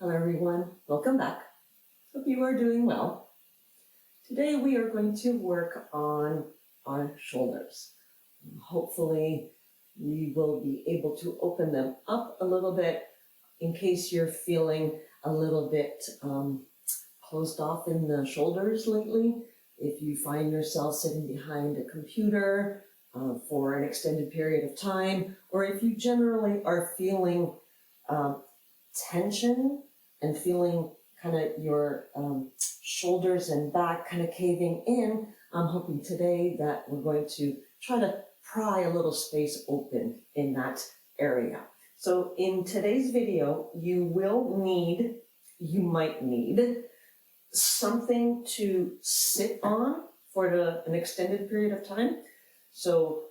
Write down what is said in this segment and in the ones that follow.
Hello everyone, welcome back. Hope you are doing well. Today we are going to work on our shoulders. Hopefully we will be able to open them up a little bit in case you're feeling a little bit closed off in the shoulders lately. If you find yourself sitting behind a computer for an extended period of time, or if you generally are feeling tension and feeling kind of your shoulders and back kind of caving in, I'm hoping today that we're going to try to pry a little space open in that area. So in today's video, you might need something to sit on for an extended period of time. So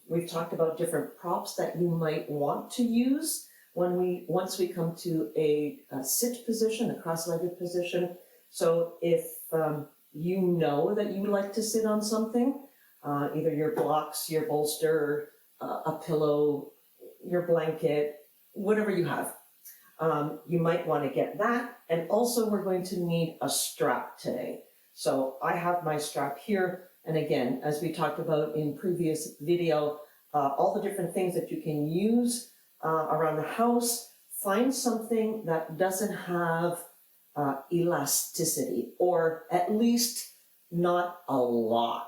we've talked about different props that you might want to use once we come to a sit position, a cross-legged position. So if you know that you like to sit on something, either your blocks, your bolster, a pillow, your blanket, whatever you have, you might want to get that. And also we're going to need a strap today. So I have my strap here. And again, as we talked about in previous video, all the different things that you can use around the house, find something that doesn't have elasticity, or at least not a lot.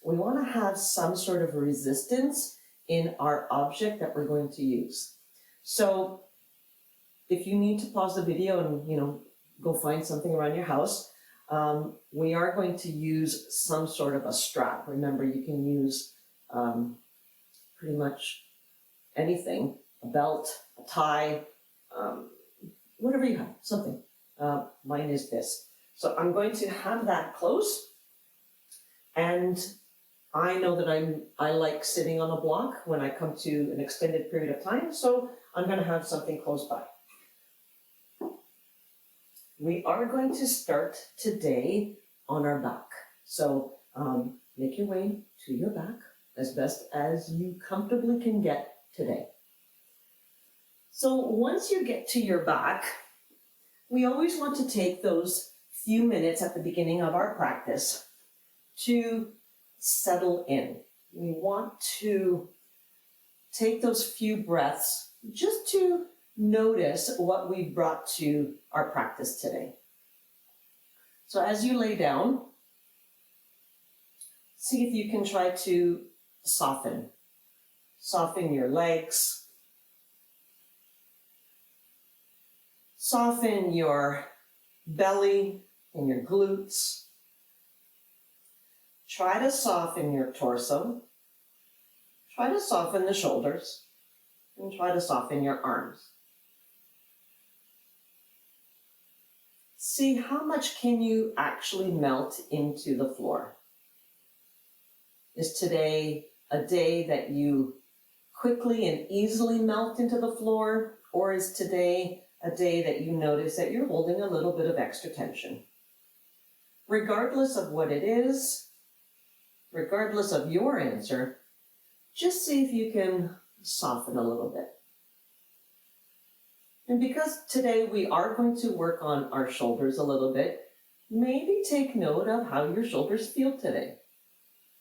We want to have some sort of resistance in our object that we're going to use. So if you need to pause the video and go find something around your house, we are going to use some sort of a strap. Remember, you can use pretty much anything. A belt, a tie, whatever you have, something. Mine is this. So I'm going to have that close. And I know that I like sitting on a block when I come to an extended period of time, so I'm going to have something close by. We are going to start today on our back. So make your way to your back as best as you comfortably can get today. So once you get to your back, we always want to take those few minutes at the beginning of our practice to settle in. We want to take those few breaths just to notice what we brought to our practice today. So as you lay down, see if you can try to soften your legs. Soften your belly and your glutes. Try to soften your torso. Try to soften the shoulders. And try to soften your arms. See how much can you actually melt into the floor. Is today a day that you quickly and easily melt into the floor, or is today a day that you notice that you're holding a little bit of extra tension? Regardless of what it is, regardless of your answer, just see if you can soften a little bit. And because today we are going to work on our shoulders a little bit, maybe take note of how your shoulders feel today.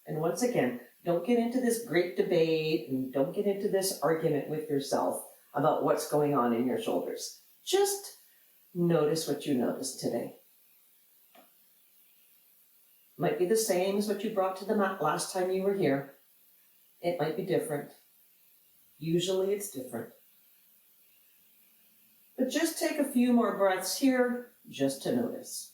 And once again, don't get into this great debate and don't get into this argument with yourself about what's going on in your shoulders. Just notice what you noticed today. Might be the same as what you brought to the mat last time you were here. It might be different. Usually it's different. But just take a few more breaths here just to notice.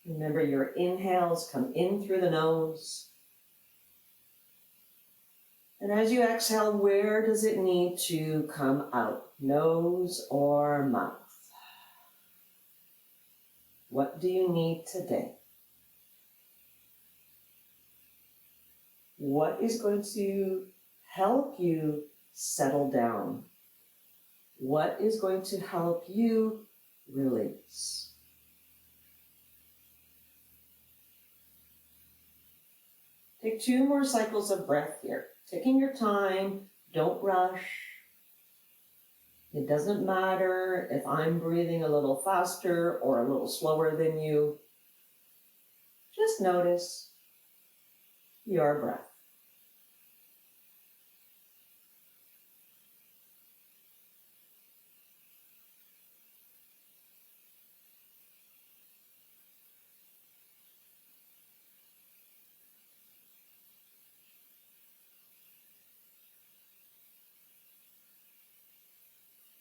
Remember, your inhales come in through the nose. And as you exhale, where does it need to come out? Nose or mouth? What do you need today? What is going to help you settle down? What is going to help you release? Take 2 more cycles of breath here. Taking your time, don't rush. It doesn't matter if I'm breathing a little faster or a little slower than you. Just notice your breath.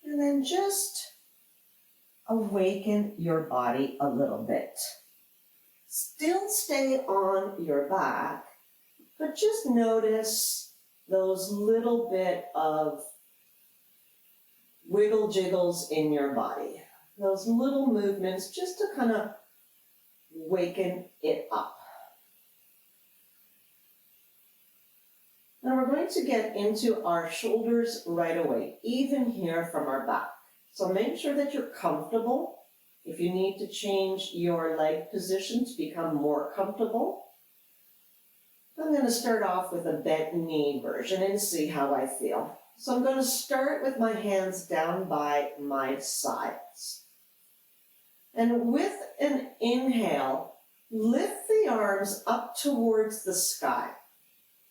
And then just awaken your body a little bit. Still stay on your back, but just notice those little bit of wiggle jiggles in your body. Those little movements just to kind of waken it up. Now we're going to get into our shoulders right away, even here from our back. So make sure that you're comfortable. If you need to change your leg position to become more comfortable, I'm going to start off with a bent knee version and see how I feel. So I'm going to start with my hands down by my sides. And with an inhale, lift the arms up towards the sky,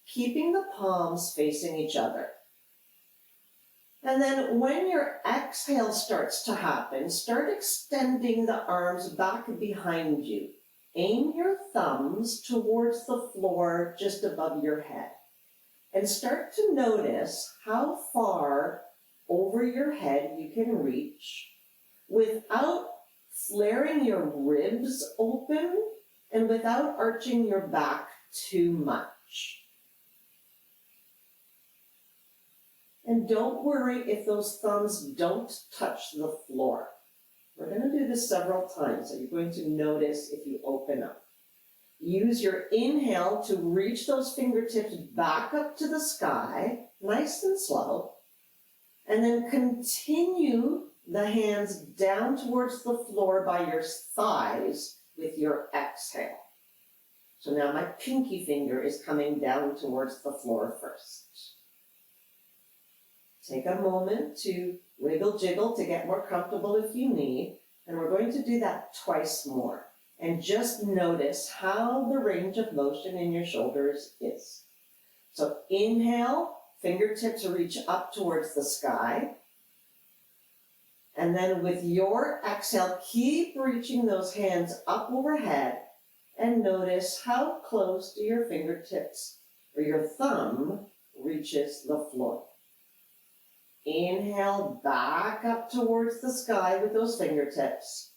keeping the palms facing each other. And then when your exhale starts to happen, start extending the arms back behind you. Aim your thumbs towards the floor just above your head. And start to notice how far over your head you can reach without flaring your ribs open and without arching your back too much. And don't worry if those thumbs don't touch the floor. We're going to do this several times, so you're going to notice if you open up. Use your inhale to reach those fingertips back up to the sky, nice and slow. And then continue the hands down towards the floor by your thighs with your exhale. So now my pinky finger is coming down towards the floor first. Take a moment to wiggle jiggle to get more comfortable if you need, and we're going to do that twice more. And just notice how the range of motion in your shoulders is. So inhale, fingertips reach up towards the sky. And then with your exhale, keep reaching those hands up overhead and notice how close to your fingertips or your thumb reaches the floor. Inhale back up towards the sky with those fingertips.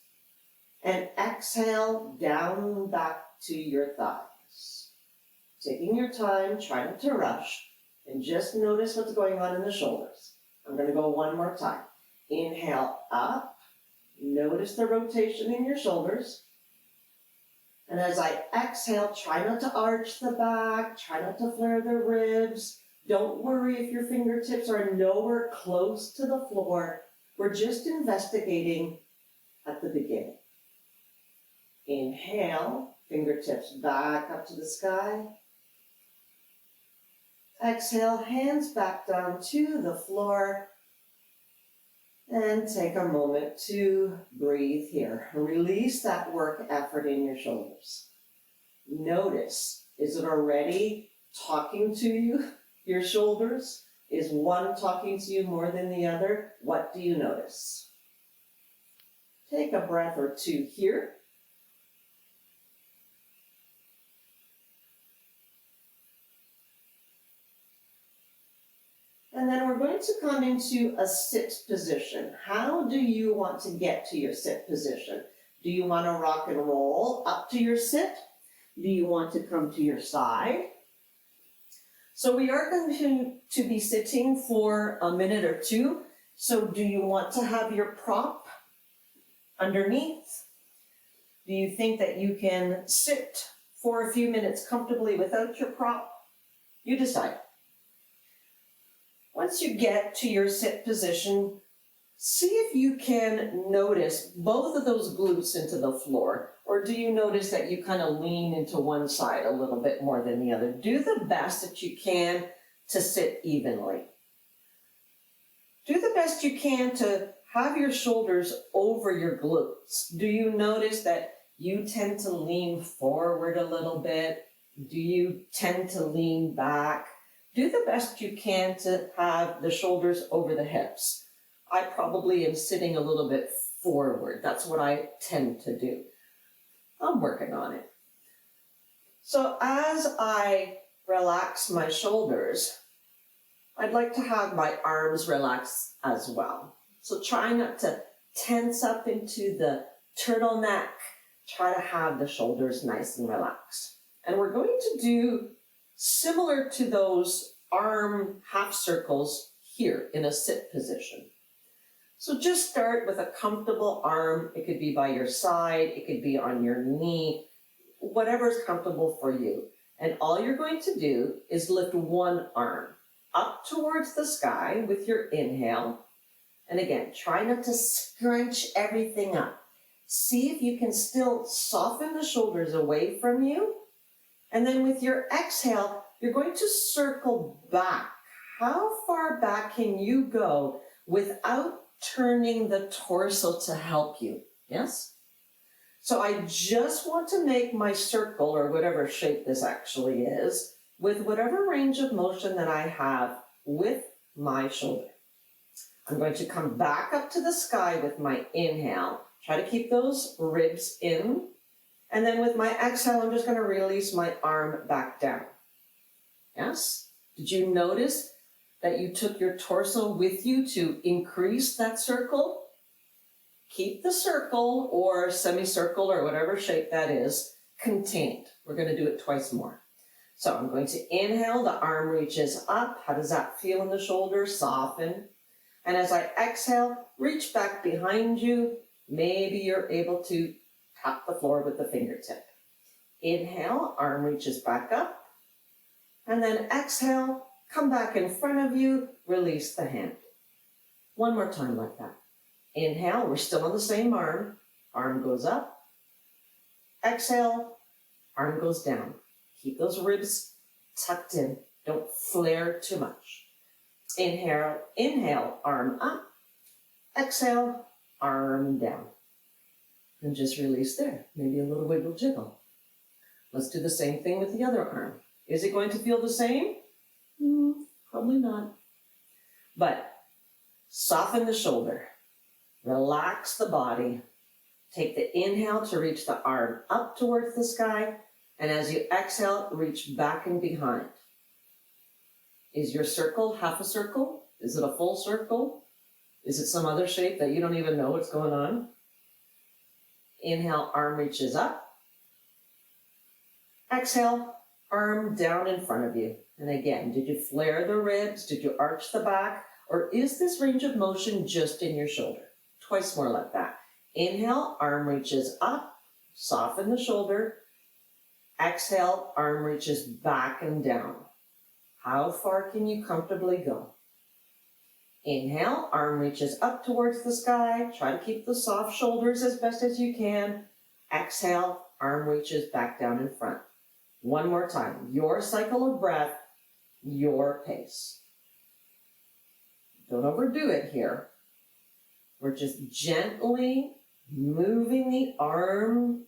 And exhale down back to your thighs. Taking your time, try not to rush, and just notice what's going on in the shoulders. I'm going to go one more time. Inhale up. Notice the rotation in your shoulders. And as I exhale, try not to arch the back, try not to flare the ribs. Don't worry if your fingertips are nowhere close to the floor. We're just investigating at the beginning. Inhale, fingertips back up to the sky. Exhale, hands back down to the floor. And take a moment to breathe here. Release that work effort in your shoulders. Notice, is it already talking to you? Your shoulders? Is one talking to you more than the other? What do you notice? Take a breath or two here. And then we're going to come into a sit position. How do you want to get to your sit position? Do you want to rock and roll up to your sit? Do you want to come to your side? So we are going to be sitting for a minute or two. So do you want to have your prop underneath? Do you think that you can sit for a few minutes comfortably without your prop? You decide. Once you get to your sit position, see if you can notice both of those glutes into the floor, or do you notice that you kind of lean into one side a little bit more than the other? Do the best that you can to sit evenly. Do the best you can to have your shoulders over your glutes. Do you notice that you tend to lean forward a little bit? Do you tend to lean back? Do the best you can to have the shoulders over the hips. I probably am sitting a little bit forward. That's what I tend to do. I'm working on it. So as I relax my shoulders, I'd like to have my arms relax as well. So try not to tense up into the turtleneck. Try to have the shoulders nice and relaxed. And we're going to do similar to those arm half circles here in a sit position. So just start with a comfortable arm. It could be by your side, it could be on your knee, whatever's comfortable for you. And all you're going to do is lift one arm up towards the sky with your inhale. And again, try not to scrunch everything up. See if you can still soften the shoulders away from you. And then with your exhale, you're going to circle back. How far back can you go without turning the torso to help you? Yes? So I just want to make my circle, or whatever shape this actually is, with whatever range of motion that I have with my shoulder. I'm going to come back up to the sky with my inhale. Try to keep those ribs in. And then with my exhale, I'm just going to release my arm back down. Yes? Did you notice that you took your torso with you to increase that circle? Keep the circle or semicircle or whatever shape that is contained. We're going to do it twice more. So I'm going to inhale, the arm reaches up. How does that feel in the shoulders? Soften. And as I exhale, reach back behind you. Maybe you're able to tap the floor with the fingertip. Inhale, arm reaches back up. And then exhale, come back in front of you, release the hand. One more time like that. Inhale, we're still on the same arm. Arm goes up. Exhale, arm goes down. Keep those ribs tucked in. Don't flare too much. Inhale, arm up. Exhale, arm down. And just release there. Maybe a little wiggle jiggle. Let's do the same thing with the other arm. Is it going to feel the same? Probably not. But soften the shoulder. Relax the body. Take the inhale to reach the arm up towards the sky. And as you exhale, reach back and behind. Is your circle half a circle? Is it a full circle? Is it some other shape that you don't even know what's going on? Inhale, arm reaches up. Exhale, arm down in front of you. And again, did you flare the ribs? Did you arch the back? Or is this range of motion just in your shoulder? Twice more like that. Inhale, arm reaches up. Soften the shoulder. Exhale, arm reaches back and down. How far can you comfortably go? Inhale, arm reaches up towards the sky. Try to keep the soft shoulders as best as you can. Exhale, arm reaches back down in front. One more time. Your cycle of breath, your pace. Don't overdo it here. We're just gently moving the arm,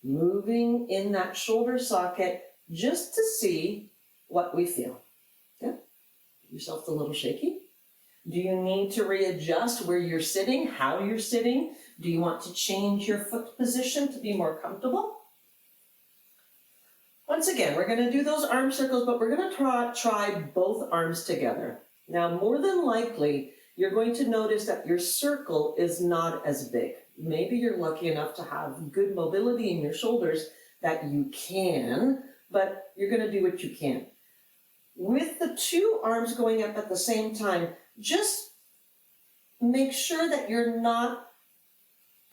moving in that shoulder socket just to see what we feel. Yeah? Give yourself a little shaky. Do you need to readjust where you're sitting, how you're sitting? Do you want to change your foot position to be more comfortable? Once again, we're going to do those arm circles, but we're going to try both arms together. Now, more than likely, you're going to notice that your circle is not as big. Maybe you're lucky enough to have good mobility in your shoulders that you can, but you're going to do what you can. With the two arms going up at the same time, just make sure that you're not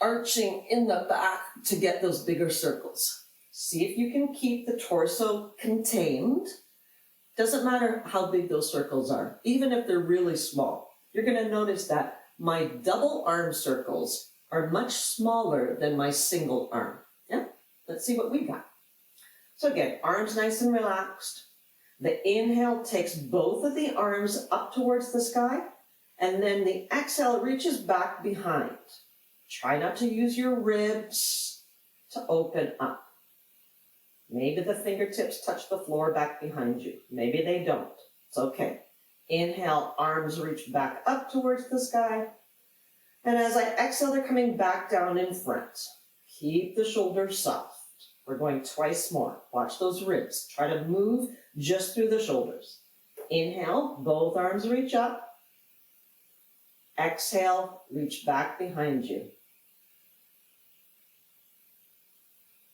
arching in the back to get those bigger circles. See if you can keep the torso contained. Doesn't matter how big those circles are, even if they're really small. You're going to notice that my double arm circles are much smaller than my single arm. Yeah? Let's see what we got. So again, arms nice and relaxed. The inhale takes both of the arms up towards the sky, and then the exhale reaches back behind. Try not to use your ribs to open up. Maybe the fingertips touch the floor back behind you. Maybe they don't. It's okay. Inhale, arms reach back up towards the sky. And as I exhale, they're coming back down in front. Keep the shoulders soft. We're going twice more. Watch those ribs. Try to move just through the shoulders. Inhale, both arms reach up. Exhale, reach back behind you.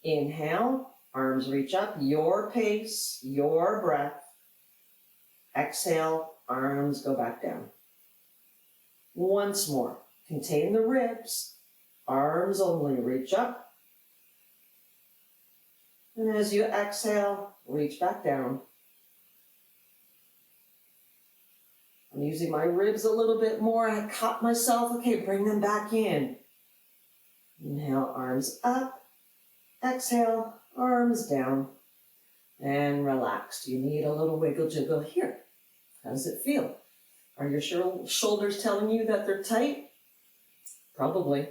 Inhale, arms reach up, your pace, your breath. Exhale, arms go back down. Once more, contain the ribs, arms only reach up. And as you exhale, reach back down. I'm using my ribs a little bit more. I caught myself. Okay, bring them back in. Inhale, arms up. Exhale, arms down. And relax. You need a little wiggle jiggle here. How does it feel? Are your shoulders telling you that they're tight? Probably.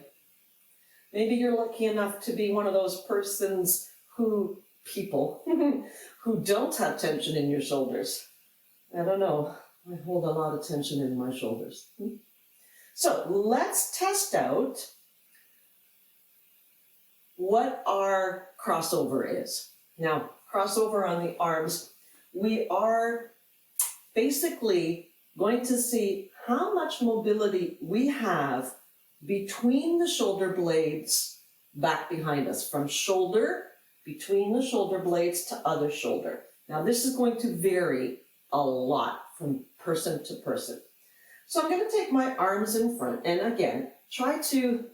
Maybe you're lucky enough to be one of those people who don't have tension in your shoulders. I don't know. I hold a lot of tension in my shoulders. So let's test out what our crossover is. Now, crossover on the arms, we are basically going to see how much mobility we have between the shoulder blades back behind us, from shoulder, between the shoulder blades to other shoulder. Now, this is going to vary a lot from person to person. So I'm going to take my arms in front and again, try to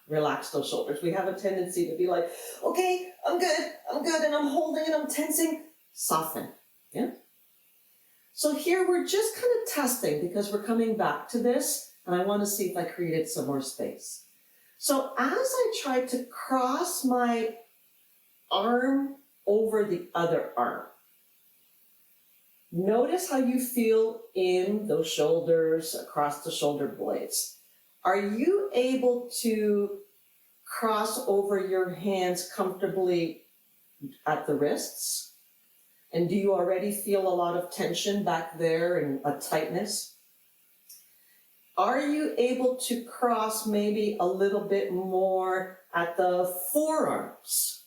relax those shoulders. We have a tendency to be like, okay, I'm good, and I'm holding and I'm tensing. Soften, yeah? So here we're just kind of testing because we're coming back to this and I want to see if I created some more space. So as I try to cross my arm over the other arm, notice how you feel in those shoulders, across the shoulder blades. Are you able to cross over your hands comfortably at the wrists? And do you already feel a lot of tension back there and a tightness? Are you able to cross maybe a little bit more at the forearms?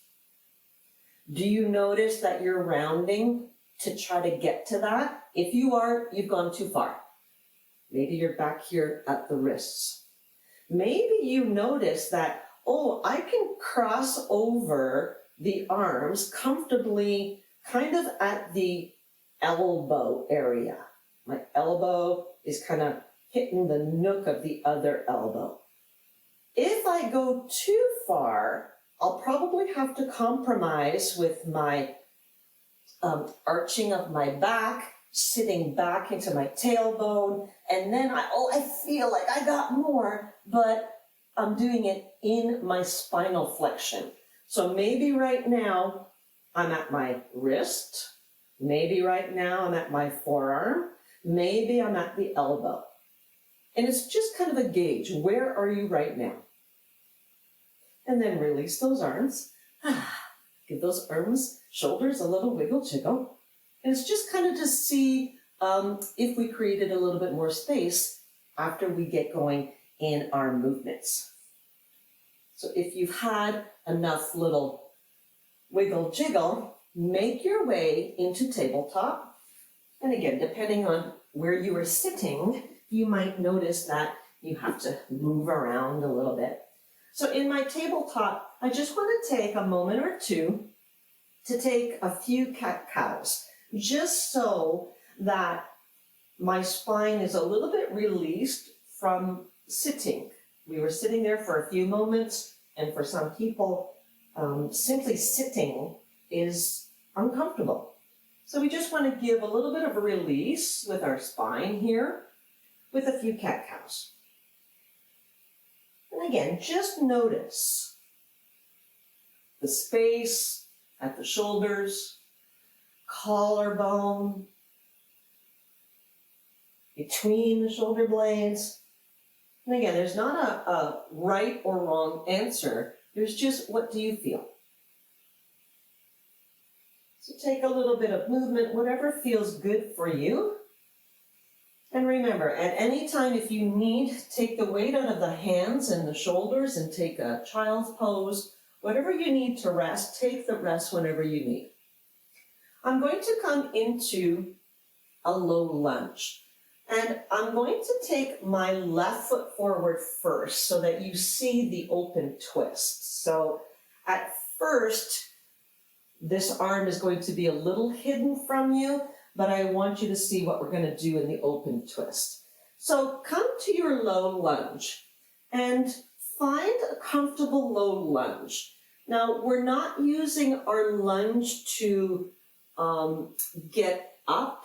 Do you notice that you're rounding to try to get to that? If you are, you've gone too far. Maybe you're back here at the wrists. Maybe you notice that, oh, I can cross over the arms comfortably kind of at the elbow area. My elbow is kind of hitting the nook of the other elbow. If I go too far, I'll probably have to compromise with my arching of my back, sitting back into my tailbone, and then I feel like I got more, but I'm doing it in my spinal flexion. So maybe right now I'm at my wrist, maybe right now I'm at my forearm, maybe I'm at the elbow. And it's just kind of a gauge. Where are you right now? And then release those arms. Give those arms, shoulders a little wiggle jiggle. And it's just kind of to see if we created a little bit more space after we get going in our movements. So if you've had enough little wiggle jiggle, make your way into tabletop. And again, depending on where you are sitting, you might notice that you have to move around a little bit. So in my tabletop, I just want to take a moment or two to take a few cat-cows, just so that my spine is a little bit released from sitting. We were sitting there for a few moments, and for some people, simply sitting is uncomfortable. So we just want to give a little bit of a release with our spine here with a few cat-cows. And again, just notice the space at the shoulders, collarbone, between the shoulder blades. And again, there's not a right or wrong answer. There's just, what do you feel? So take a little bit of movement, whatever feels good for you. And remember, at any time if you need, take the weight out of the hands and the shoulders and take a child's pose. Whatever you need to rest, take the rest whenever you need. I'm going to come into a low lunge. And I'm going to take my left foot forward first so that you see the open twist. So at first, this arm is going to be a little hidden from you, but I want you to see what we're going to do in the open twist. So come to your low lunge and find a comfortable low lunge. Now, we're not using our lunge to get up.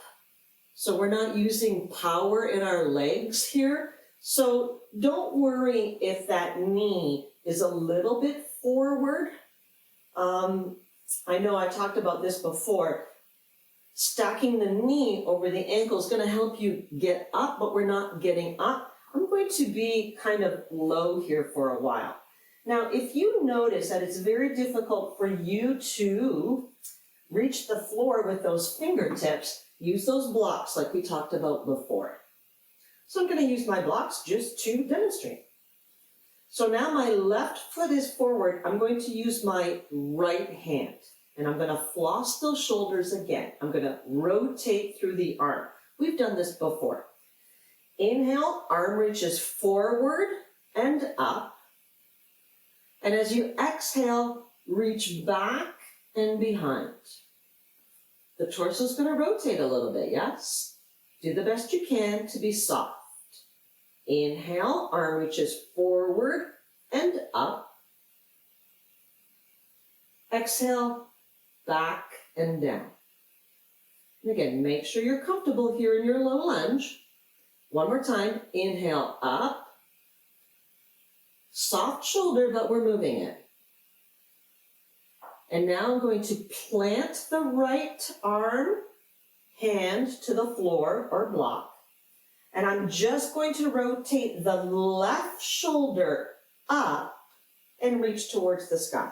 So we're not using power in our legs here. So don't worry if that knee is a little bit forward. I know I talked about this before. Stacking the knee over the ankle is going to help you get up, but we're not getting up. I'm going to be kind of low here for a while. Now, if you notice that it's very difficult for you to reach the floor with those fingertips, use those blocks like we talked about before. So I'm going to use my blocks just to demonstrate. So now my left foot is forward. I'm going to use my right hand and I'm going to floss those shoulders again. I'm going to rotate through the arm. We've done this before. Inhale, arm reaches forward and up. And as you exhale, reach back and behind. The torso is going to rotate a little bit, yes? Do the best you can to be soft. Inhale, arm reaches forward and up. Exhale, back and down. And again, make sure you're comfortable here in your low lunge. One more time, inhale up. Soft shoulder, but we're moving it. And now I'm going to plant the right arm, hand to the floor or block. And I'm just going to rotate the left shoulder up and reach towards the sky.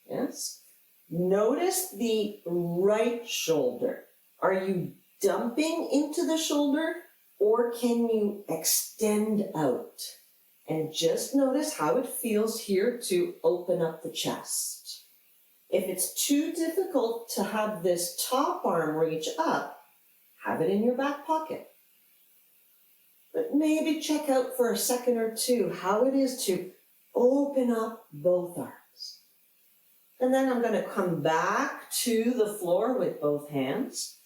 Yes? Notice the right shoulder. Are you dumping into the shoulder or can you extend out? And just notice how it feels here to open up the chest. If it's too difficult to have this top arm reach up, have it in your back pocket. But maybe check out for a second or two how it is to open up both arms. And then I'm going to come back to the floor with both hands.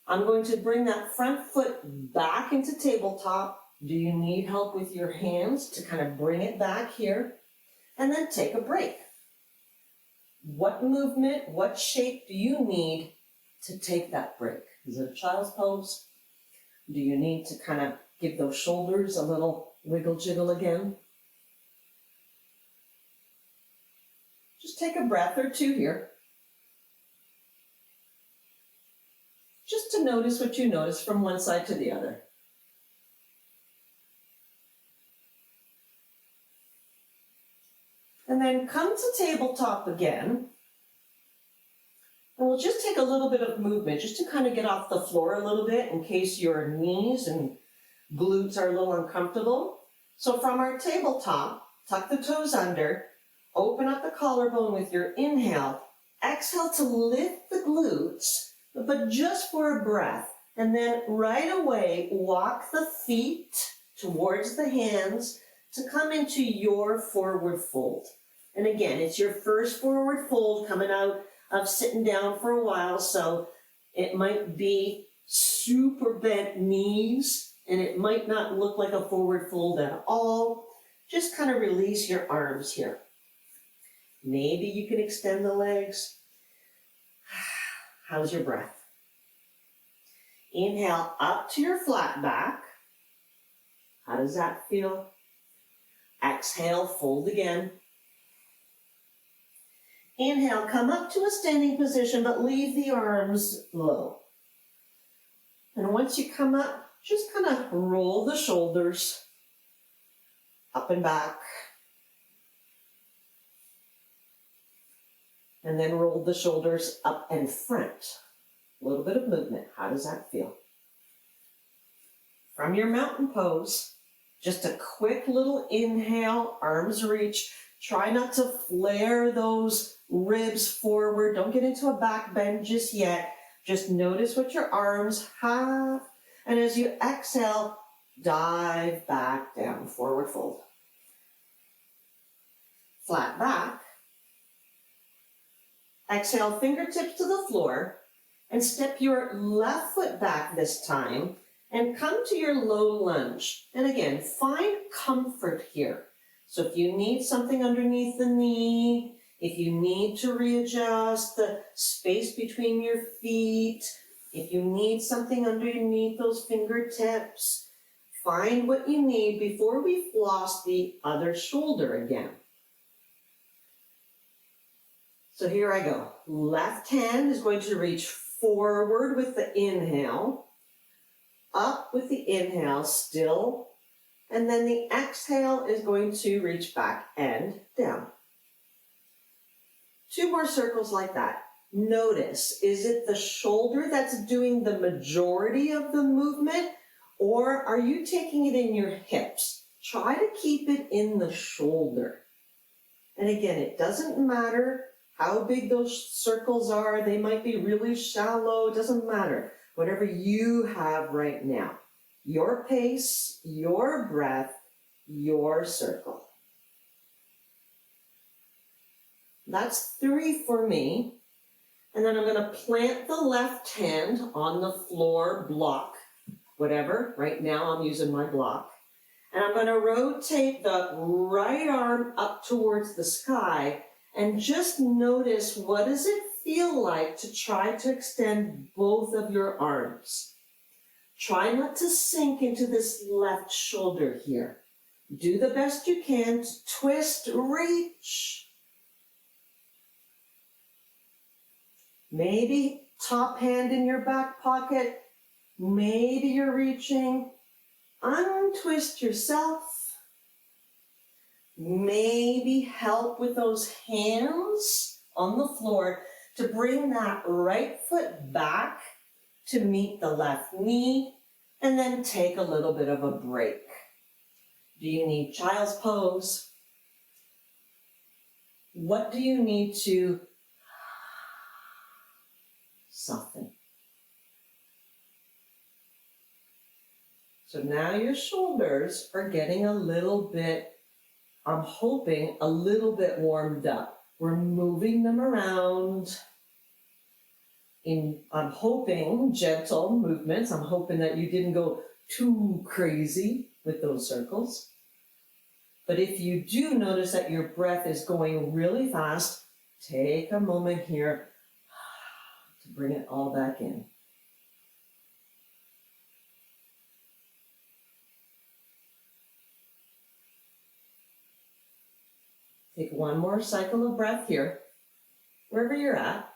I'm going to bring that front foot back into tabletop. Do you need help with your hands to kind of bring it back here? And then take a break. What movement, what shape do you need to take that break? Is it a child's pose? Do you need to kind of give those shoulders a little wiggle jiggle again? Just take a breath or two here. Just to notice what you notice from one side to the other. And then come to tabletop again. And we'll just take a little bit of movement just to kind of get off the floor a little bit in case your knees and glutes are a little uncomfortable. So from our tabletop, tuck the toes under, open up the collarbone with your inhale, exhale to lift the glutes, but just for a breath. And then right away, walk the feet towards the hands to come into your forward fold. And again, it's your first forward fold coming out of sitting down for a while, so it might be super bent knees, and it might not look like a forward fold at all. Just kind of release your arms here. Maybe you can extend the legs. How's your breath? Inhale up to your flat back. How does that feel? Exhale, fold again. Inhale, come up to a standing position, but leave the arms low. And once you come up, just kind of roll the shoulders up and back. And then roll the shoulders up and front. A little bit of movement. How does that feel? From your mountain pose, just a quick little inhale, arms reach. Try not to flare those ribs forward. Don't get into a back bend just yet. Just notice what your arms have. And as you exhale, dive back down, forward fold. Flat back. Exhale, fingertips to the floor. And step your left foot back this time. And come to your low lunge. And again, find comfort here. So if you need something underneath the knee, if you need to readjust the space between your feet, if you need something underneath those fingertips, find what you need before we floss the other shoulder again. So here I go. Left hand is going to reach forward with the inhale, up with the inhale still, and then the exhale is going to reach back and down. 2 more circles like that. Notice, is it the shoulder that's doing the majority of the movement, or are you taking it in your hips? Try to keep it in the shoulder. And again, it doesn't matter how big those circles are. They might be really shallow. It doesn't matter. Whatever you have right now. Your pace, your breath, your circle. That's 3 for me. And then I'm going to plant the left hand on the floor block, whatever. Right now I'm using my block. And I'm going to rotate the right arm up towards the sky and just notice, what does it feel like to try to extend both of your arms? Try not to sink into this left shoulder here. Do the best you can to twist, reach. Maybe top hand in your back pocket. Maybe you're reaching. Untwist yourself. Maybe help with those hands on the floor to bring that right foot back to meet the left knee, and then take a little bit of a break. Do you need child's pose? What do you need to soften? So now your shoulders are getting a little bit, I'm hoping, a little bit warmed up. We're moving them around. I'm hoping gentle movements. I'm hoping that you didn't go too crazy with those circles. But if you do notice that your breath is going really fast, take a moment here to bring it all back in. Take one more cycle of breath here, wherever you're at.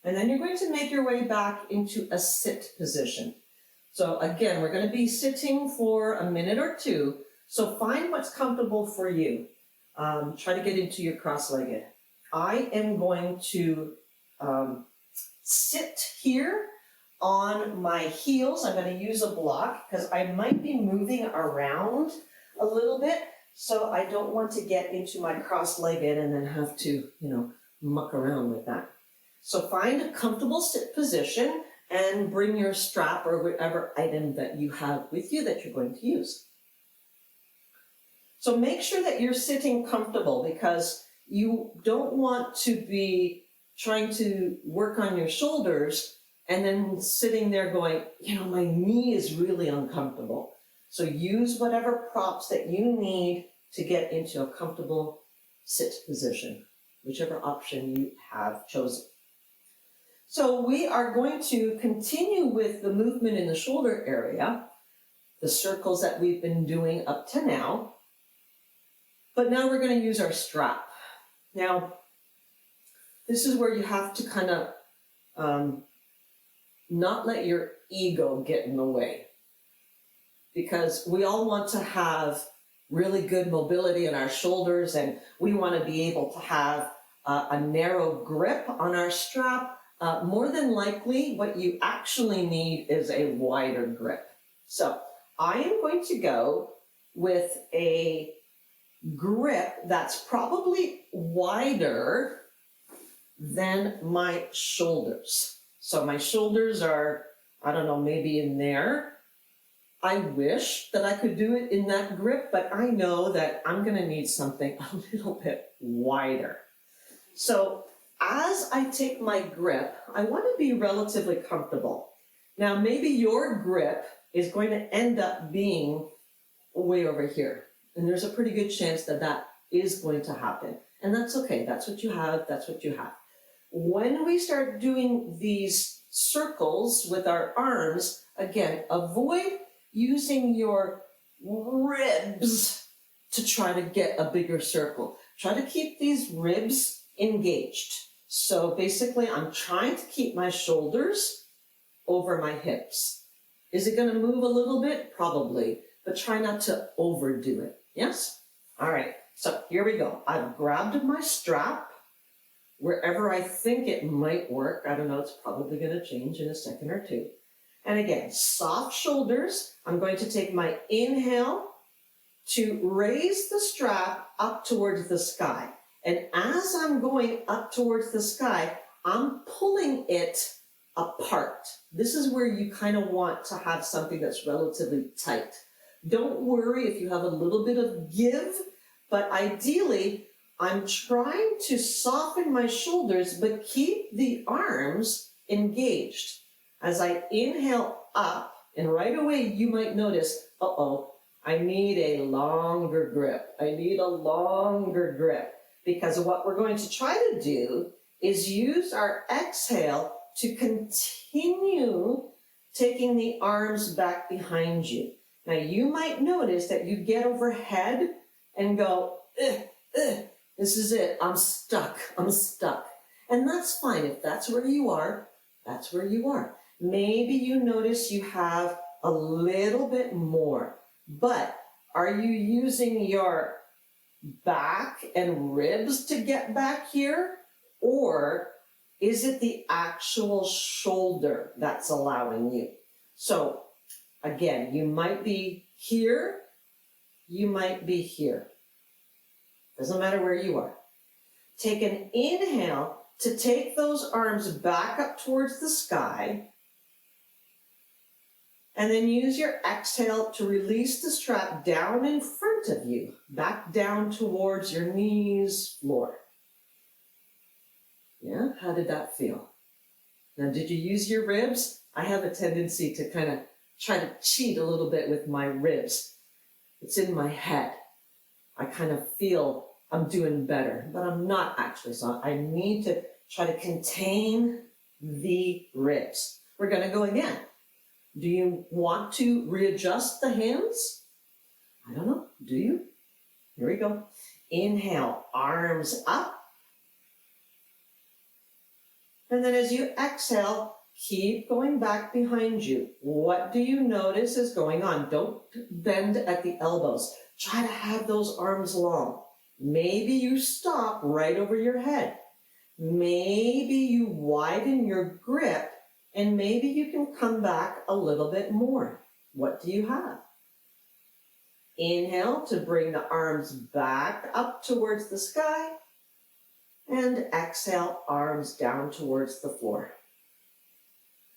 And then you're going to make your way back into a sit position. So again, we're going to be sitting for a minute or 2. So find what's comfortable for you. Try to get into your cross-legged. I am going to sit here on my heels. I'm going to use a block because I might be moving around a little bit. So I don't want to get into my cross-legged and then have to, muck around with that. So find a comfortable sit position and bring your strap or whatever item that you have with you that you're going to use. So make sure that you're sitting comfortable, because you don't want to be trying to work on your shoulders and then sitting there going, my knee is really uncomfortable. So use whatever props that you need to get into a comfortable sit position, whichever option you have chosen. So we are going to continue with the movement in the shoulder area, the circles that we've been doing up to now, but now we're going to use our strap. Now, this is where you have to kind of not let your ego get in the way, because we all want to have really good mobility in our shoulders, and we want to be able to have a narrow grip on our strap. More than likely, what you actually need is a wider grip. So I am going to go with a grip that's probably wider than my shoulders. So my shoulders are, I don't know, maybe in there. I wish that I could do it in that grip, but I know that I'm going to need something a little bit wider. So as I take my grip, I want to be relatively comfortable. Now, maybe your grip is going to end up being way over here. And there's a pretty good chance that that is going to happen. And that's okay. That's what you have. That's what you have. When we start doing these circles with our arms, again, avoid using your ribs to try to get a bigger circle. Try to keep these ribs engaged. So basically, I'm trying to keep my shoulders over my hips. Is it going to move a little bit? Probably, but try not to overdo it. Yes? All right, so here we go. I've grabbed my strap wherever I think it might work. I don't know, it's probably going to change in a second or two. And again, soft shoulders. I'm going to take my inhale to raise the strap up towards the sky. And as I'm going up towards the sky, I'm pulling it apart. This is where you kind of want to have something that's relatively tight. Don't worry if you have a little bit of give, but ideally, I'm trying to soften my shoulders, but keep the arms engaged. As I inhale up, and right away you might notice, I need a longer grip. I need a longer grip. Because what we're going to try to do is use our exhale to continue taking the arms back behind you. Now you might notice that you get overhead and go, this is it, I'm stuck. And that's fine. If that's where you are, that's where you are. Maybe you notice you have a little bit more, but are you using your back and ribs to get back here? Or is it the actual shoulder that's allowing you? So again, you might be here, you might be here. Doesn't matter where you are. Take an inhale to take those arms back up towards the sky. And then use your exhale to release the strap down in front of you, back down towards your knees, floor. Yeah, how did that feel? Now, did you use your ribs? I have a tendency to kind of try to cheat a little bit with my ribs. It's in my head. I kind of feel I'm doing better, but I'm not actually. So I need to try to contain the ribs. We're going to go again. Do you want to readjust the hands? I don't know. Do you? Here we go. Inhale, arms up. And then as you exhale, keep going back behind you. What do you notice is going on? Don't bend at the elbows. Try to have those arms long. Maybe you stop right over your head. Maybe you widen your grip, and maybe you can come back a little bit more. What do you have? Inhale to bring the arms back up towards the sky, and exhale, arms down towards the floor.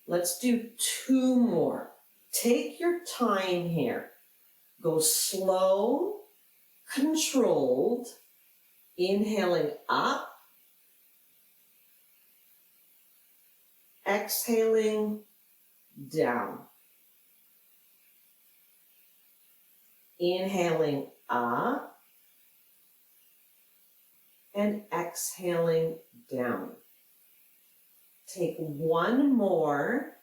Let's do 2 more. Take your time here. Go slow, controlled, inhaling up, exhaling down. Inhaling up, and exhaling down. Take one more,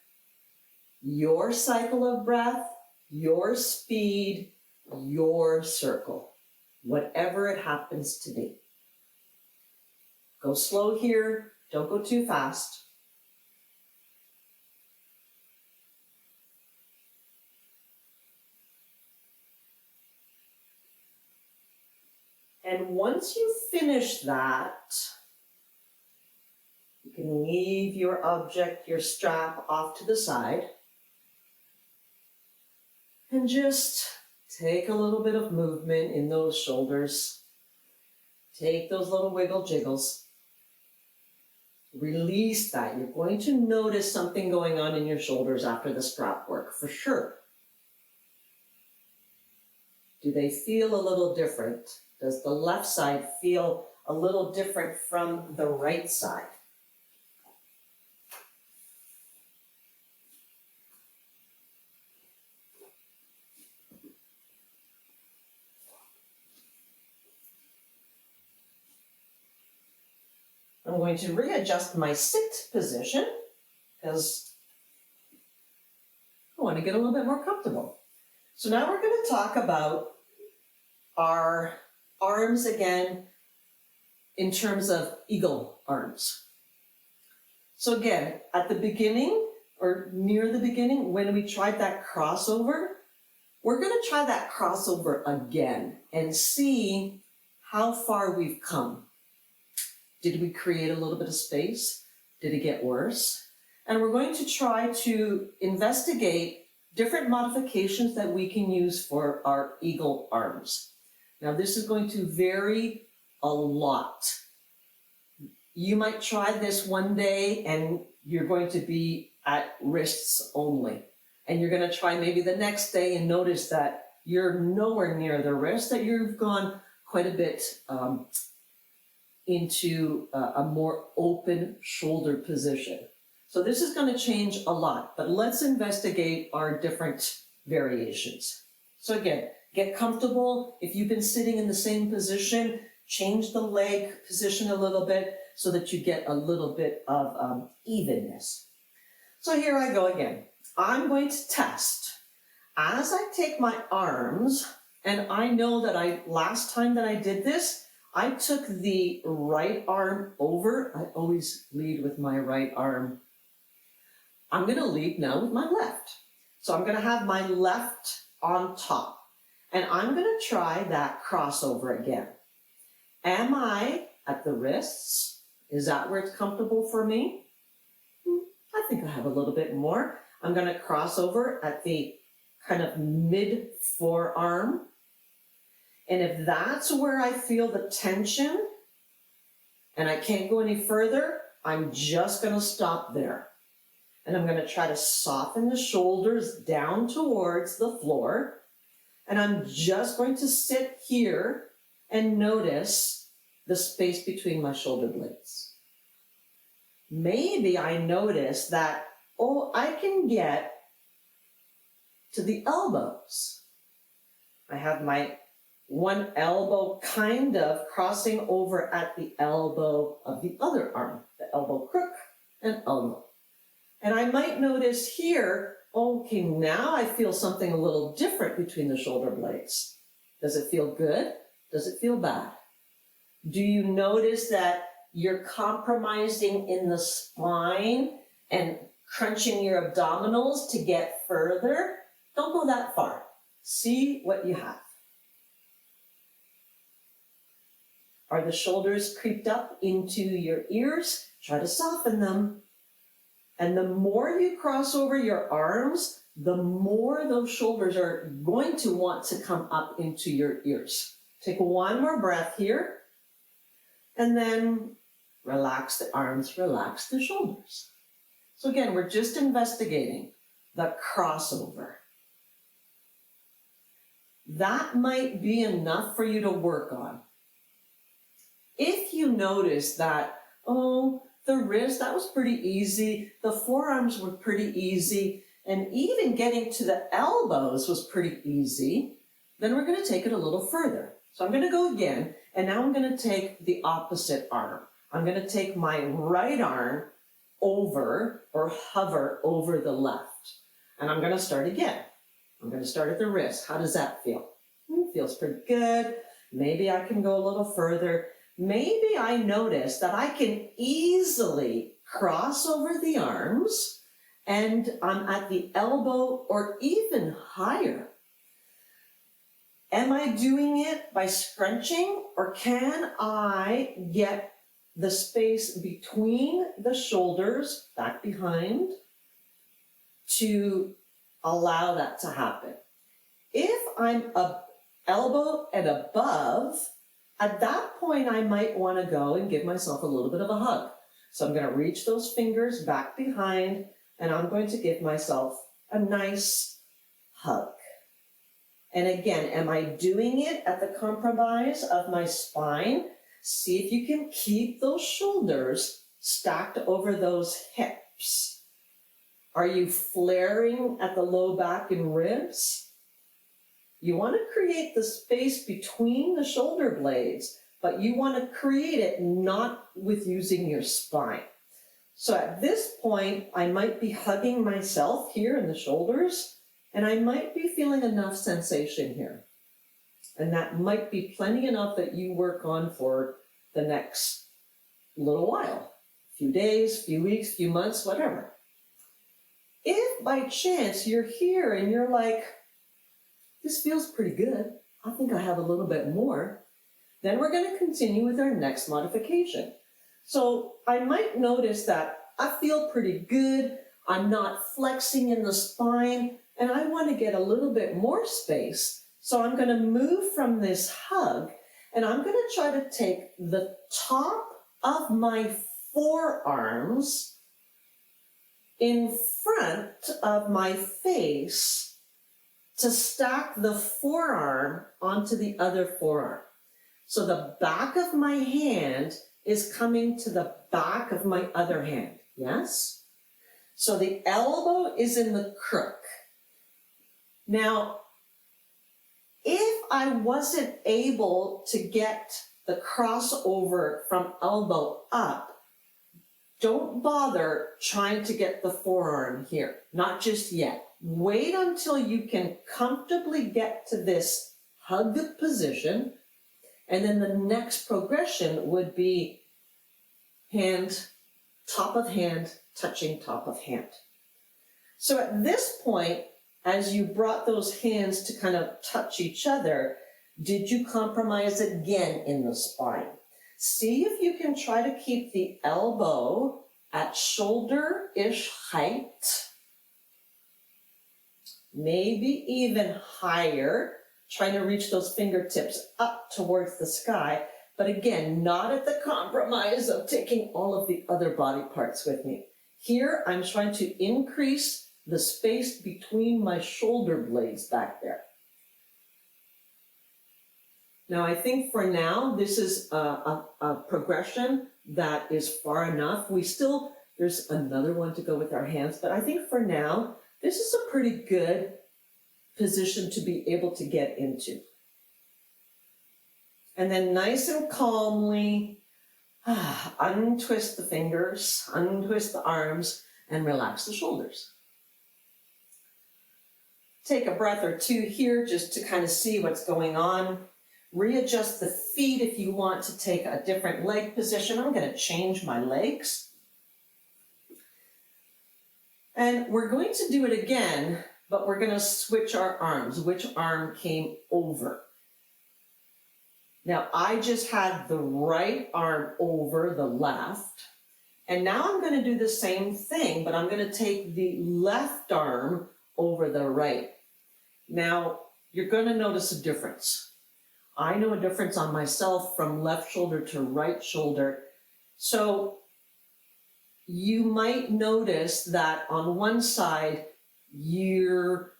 your cycle of breath, your speed, your circle, whatever it happens to be. Go slow here, don't go too fast. And once you finish that, you can leave your object, your strap, off to the side. And just take a little bit of movement in those shoulders. Take those little wiggle jiggles. Release that. You're going to notice something going on in your shoulders after the strap work, for sure. Do they feel a little different? Does the left side feel a little different from the right side? I'm going to readjust my sit position because I want to get a little bit more comfortable. So now we're going to talk about our arms again in terms of eagle arms. So again, at the beginning or near the beginning, when we tried that crossover, we're going to try that crossover again and see how far we've come. Did we create a little bit of space? Did it get worse? And we're going to try to investigate different modifications that we can use for our eagle arms. Now, this is going to vary a lot. You might try this one day and you're going to be at wrists only. And you're going to try maybe the next day and notice that you're nowhere near the wrist, that you've gone quite a bit into a more open shoulder position. So this is going to change a lot, but let's investigate our different variations. So again, get comfortable. If you've been sitting in the same position, change the leg position a little bit so that you get a little bit of evenness. So here I go again. I'm going to test. As I take my arms, and I know that last time that I did this, I took the right arm over. I always lead with my right arm. I'm going to lead now with my left. So I'm going to have my left on top. And I'm going to try that crossover again. Am I at the wrists? Is that where it's comfortable for me? I think I have a little bit more. I'm going to cross over at the kind of mid forearm. And if that's where I feel the tension and I can't go any further, I'm just going to stop there. And I'm going to try to soften the shoulders down towards the floor. And I'm just going to sit here and notice the space between my shoulder blades. Maybe I notice that, I can get to the elbows. I have my one elbow kind of crossing over at the elbow of the other arm, the elbow crook and elbow. And I might notice here, okay, now I feel something a little different between the shoulder blades. Does it feel good? Does it feel bad? Do you notice that you're compromising in the spine and crunching your abdominals to get further? Don't go that far. See what you have. Are the shoulders creeped up into your ears? Try to soften them. And the more you cross over your arms, the more those shoulders are going to want to come up into your ears. Take one more breath here. And then relax the arms, relax the shoulders. So again, we're just investigating the crossover. That might be enough for you to work on. If you notice that, the wrist, that was pretty easy, the forearms were pretty easy, and even getting to the elbows was pretty easy, then we're going to take it a little further. So I'm gonna go again, and now I'm gonna take the opposite arm. I'm gonna take my right arm over or hover over the left. And I'm gonna start again. I'm gonna start at the wrist. How does that feel? Feels pretty good. Maybe I can go a little further. Maybe I notice that I can easily cross over the arms and I'm at the elbow or even higher. Am I doing it by scrunching, or can I get the space between the shoulders back behind to allow that to happen? If I'm elbow and above, at that point I might want to go and give myself a little bit of a hug. So I'm going to reach those fingers back behind and I'm going to give myself a nice hug. And again, am I doing it at the compromise of my spine? See if you can keep those shoulders stacked over those hips. Are you flaring at the low back and ribs? You want to create the space between the shoulder blades, but you want to create it not with using your spine. So at this point, I might be hugging myself here in the shoulders, and I might be feeling enough sensation here. And that might be plenty enough that you work on for the next little while. Few days, few weeks, few months, whatever. If by chance you're here and you're like, this feels pretty good, I think I have a little bit more, then we're going to continue with our next modification. So I might notice that I feel pretty good, I'm not flexing in the spine, and I want to get a little bit more space. So I'm going to move from this hug, and I'm going to try to take the top of my forearms in front of my face to stack the forearm onto the other forearm. So the back of my hand is coming to the back of my other hand, yes? So the elbow is in the crook. Now, if I wasn't able to get the crossover from elbow up, don't bother trying to get the forearm here, not just yet. Wait until you can comfortably get to this hug position, and then the next progression would be hand, top of hand, touching top of hand. So at this point, as you brought those hands to kind of touch each other, did you compromise again in the spine? See if you can try to keep the elbow at shoulder-ish height, maybe even higher, trying to reach those fingertips up towards the sky, but again, not at the compromise of taking all of the other body parts with me. Here, I'm trying to increase the space between my shoulder blades back there. Now, I think for now, this is a progression that is far enough. There's another one to go with our hands, but I think for now, this is a pretty good position to be able to get into. And then nice and calmly, untwist the fingers, untwist the arms, and relax the shoulders. Take a breath or two here just to kind of see what's going on. Readjust the feet if you want to take a different leg position. I'm going to change my legs. And we're going to do it again, but we're going to switch our arms. Which arm came over? Now, I just had the right arm over the left. And now I'm going to do the same thing, but I'm going to take the left arm over the right. Now, you're going to notice a difference. I know a difference on myself from left shoulder to right shoulder. So you might notice that on one side, you're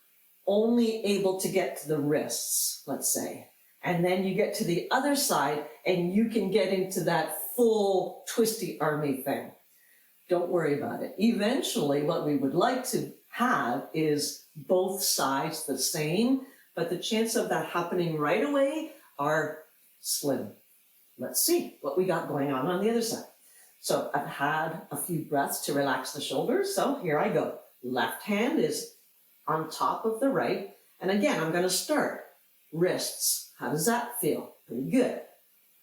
only able to get to the wrists, let's say. And then you get to the other side and you can get into that full twisty army thing. Don't worry about it. Eventually, what we would like to have is both sides the same, but the chance of that happening right away are slim. Let's see what we got going on the other side. So I've had a few breaths to relax the shoulders. So here I go. Left hand is on top of the right. And again, I'm going to start. Wrists. How does that feel? Pretty good.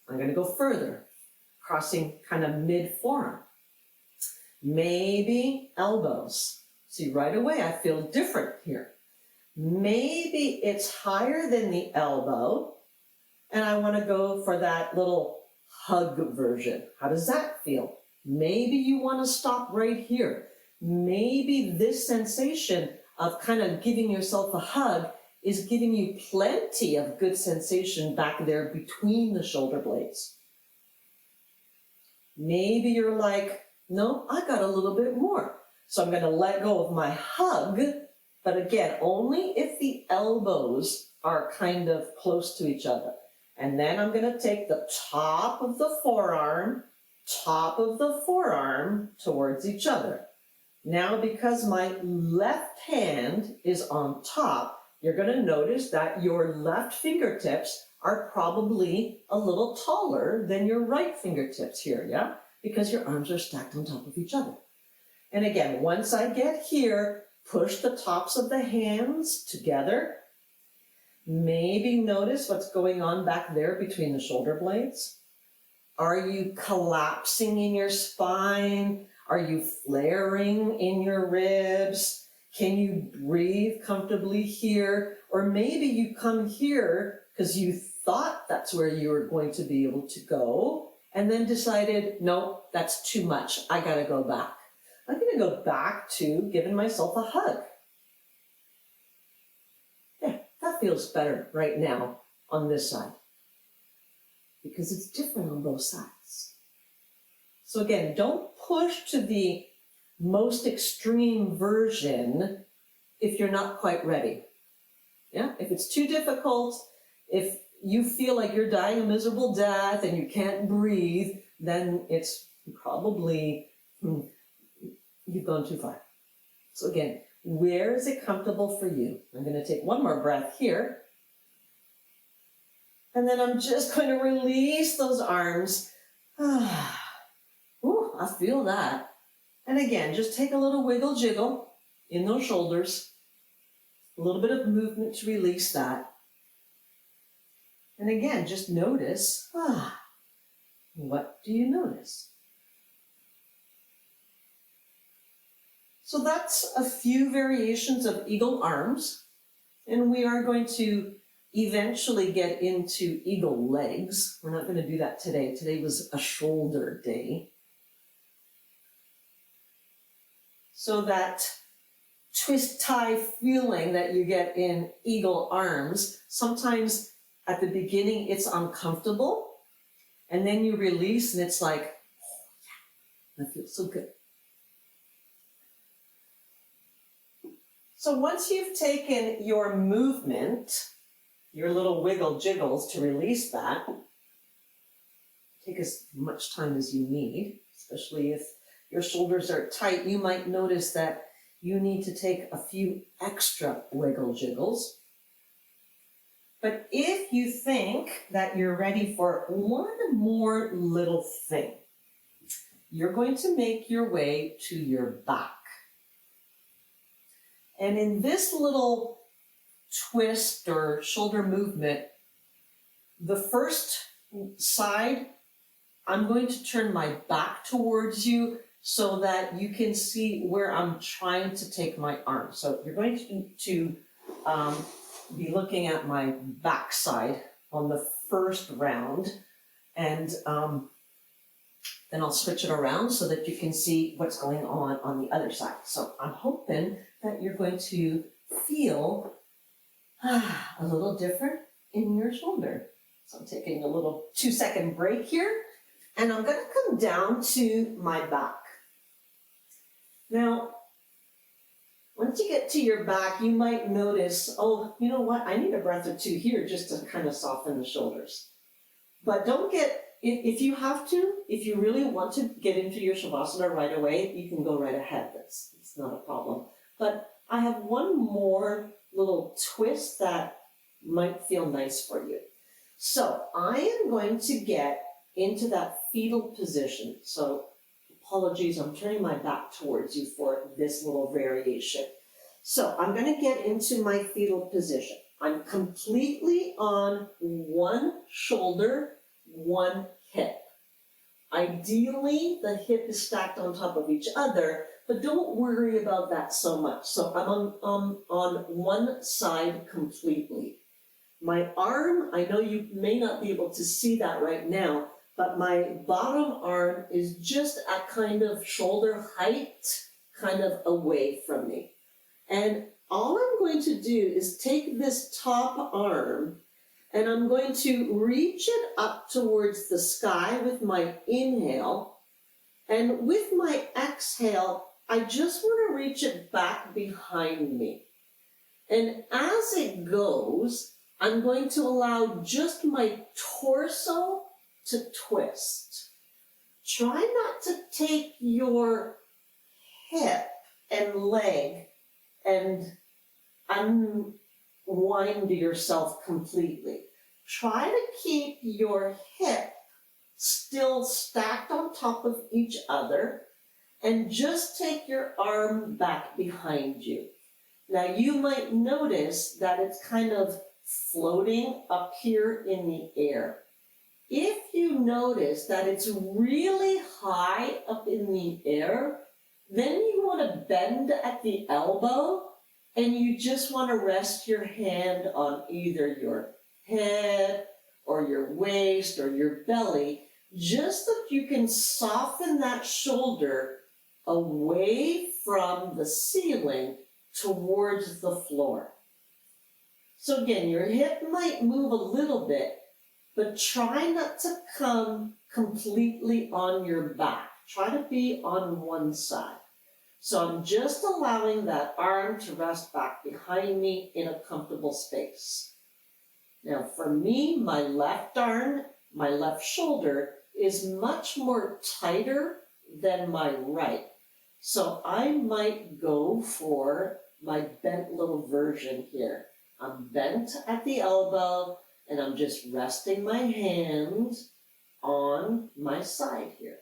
I'm going to go further, crossing kind of mid-forearm. Maybe elbows. See, right away I feel different here. Maybe it's higher than the elbow, and I want to go for that little hug version. How does that feel? Maybe you want to stop right here. Maybe this sensation of kind of giving yourself a hug is giving you plenty of good sensation back there between the shoulder blades. Maybe you're like, no, I got a little bit more. So I'm going to let go of my hug, but again, only if the elbows are kind of close to each other. And then I'm going to take the top of the forearm towards each other. Now, because my left hand is on top, you're going to notice that your left fingertips are probably a little taller than your right fingertips here, yeah? Because your arms are stacked on top of each other. And again, once I get here, push the tops of the hands together. Maybe notice what's going on back there between the shoulder blades. Are you collapsing in your spine? Are you flaring in your ribs? Can you breathe comfortably here? Or maybe you come here because you thought that's where you were going to be able to go, and then decided, no, that's too much. I gotta go back. I'm gonna go back to giving myself a hug. Yeah, that feels better right now on this side, because it's different on both sides. So again, don't push to the most extreme version if you're not quite ready. Yeah, if it's too difficult, if you feel like you're dying a miserable death and you can't breathe, then it's probably you've gone too far. So again, where is it comfortable for you? I'm going to take one more breath here. And then I'm just going to release those arms. Ooh, I feel that. And again, just take a little wiggle jiggle in those shoulders. A little bit of movement to release that. And again, just notice, what do you notice? So that's a few variations of eagle arms, and we are going to eventually get into eagle legs. We're not going to do that today. Today was a shoulder day. So that twist tie feeling that you get in eagle arms, sometimes at the beginning it's uncomfortable, and then you release and it's like, oh yeah, that feels so good. So once you've taken your movement, your little wiggle jiggles to release that, take as much time as you need, especially if your shoulders are tight. You might notice that you need to take a few extra wiggle jiggles. But if you think that you're ready for one more little thing, you're going to make your way to your back. And in this little twist or shoulder movement, the first side, I'm going to turn my back towards you so that you can see where I'm trying to take my arm. So you're going to be looking at my back side on the first round, and then I'll switch it around so that you can see what's going on the other side. So I'm hoping that you're going to feel a little different in your shoulder. So I'm taking a little 2-second break here, and I'm going to come down to my back. Now, once you get to your back, you might notice, oh, you know what? I need a breath or two here just to kind of soften the shoulders. But don't get, if you have to, if you really want to get into your Shavasana right away, you can go right ahead. It's not a problem. But I have one more little twist that might feel nice for you. So I am going to get into that fetal position. So apologies, I'm turning my back towards you for this little variation. So I'm going to get into my fetal position. I'm completely on one shoulder, one hip. Ideally, the hip is stacked on top of each other, but don't worry about that so much. So I'm on one side completely. My arm, I know you may not be able to see that right now, but my bottom arm is just at kind of shoulder height, kind of away from me. And all I'm going to do is take this top arm and I'm going to reach it up towards the sky with my inhale. And with my exhale, I just want to reach it back behind me. And as it goes, I'm going to allow just my torso to twist. Try not to take your hip and leg and unwind yourself completely. Try to keep your hip still stacked on top of each other and just take your arm back behind you. Now you might notice that it's kind of floating up here in the air. If you notice that it's really high up in the air, then you want to bend at the elbow and you just want to rest your hand on either your head or your waist or your belly, just so you can soften that shoulder away from the ceiling towards the floor. So again, your hip might move a little bit, but try not to come completely on your back. Try to be on one side. So I'm just allowing that arm to rest back behind me in a comfortable space. Now for me, my left arm, my left shoulder is much more tighter than my right. So I might go for my bent little version here. I'm bent at the elbow and I'm just resting my hand on my side here.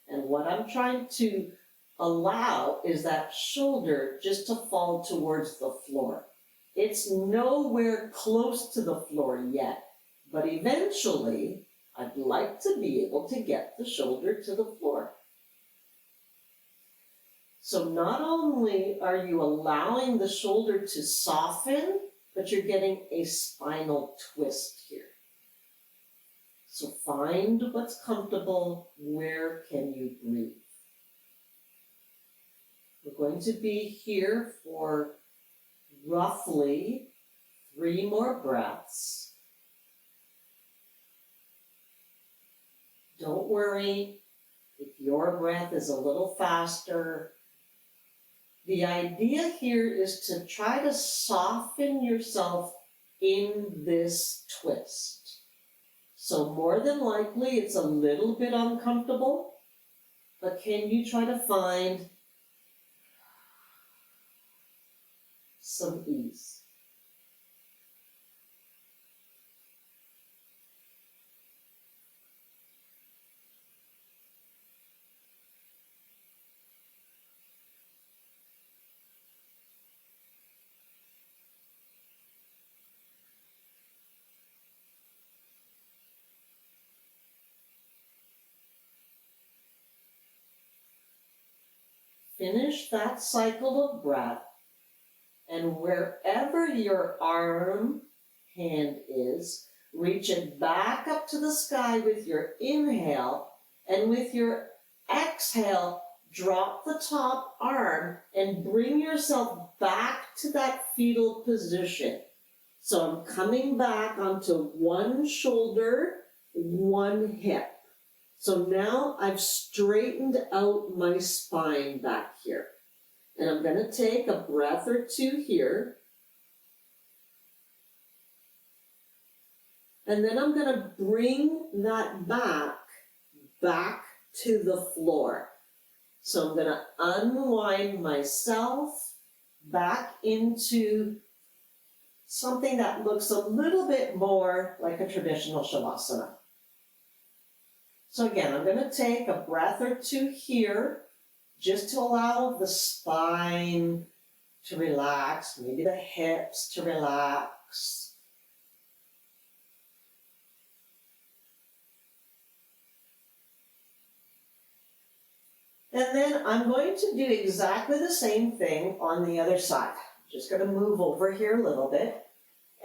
And what I'm trying to allow is that shoulder just to fall towards the floor. It's nowhere close to the floor yet, but eventually I'd like to be able to get the shoulder to the floor. So not only are you allowing the shoulder to soften, but you're getting a spinal twist here. So find what's comfortable. Where can you breathe? We're going to be here for roughly 3 more breaths. Don't worry if your breath is a little faster. The idea here is to try to soften yourself in this twist. So more than likely it's a little bit uncomfortable, but can you try to find some ease? Finish that cycle of breath, and wherever your arm, hand is, reach it back up to the sky with your inhale, and with your exhale, drop the top arm and bring yourself back to that fetal position. So I'm coming back onto one shoulder, one hip. So now I've straightened out my spine back here. And I'm going to take a breath or two here. And then I'm going to bring that back to the floor. So I'm going to unwind myself back into something that looks a little bit more like a traditional Shavasana. So again, I'm going to take a breath or two here just to allow the spine to relax, maybe the hips to relax. And then I'm going to do exactly the same thing on the other side. Just going to move over here a little bit.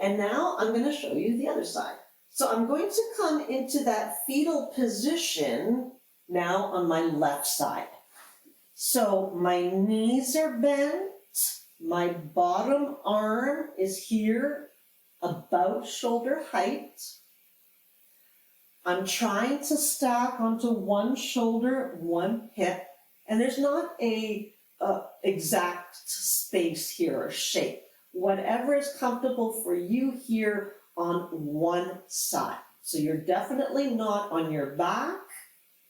And now I'm going to show you the other side. So I'm going to come into that fetal position now on my left side. So my knees are bent, my bottom arm is here about shoulder height. I'm trying to stack onto one shoulder, one hip, and there's not a exact space here or shape. Whatever is comfortable for you here on one side. So you're definitely not on your back,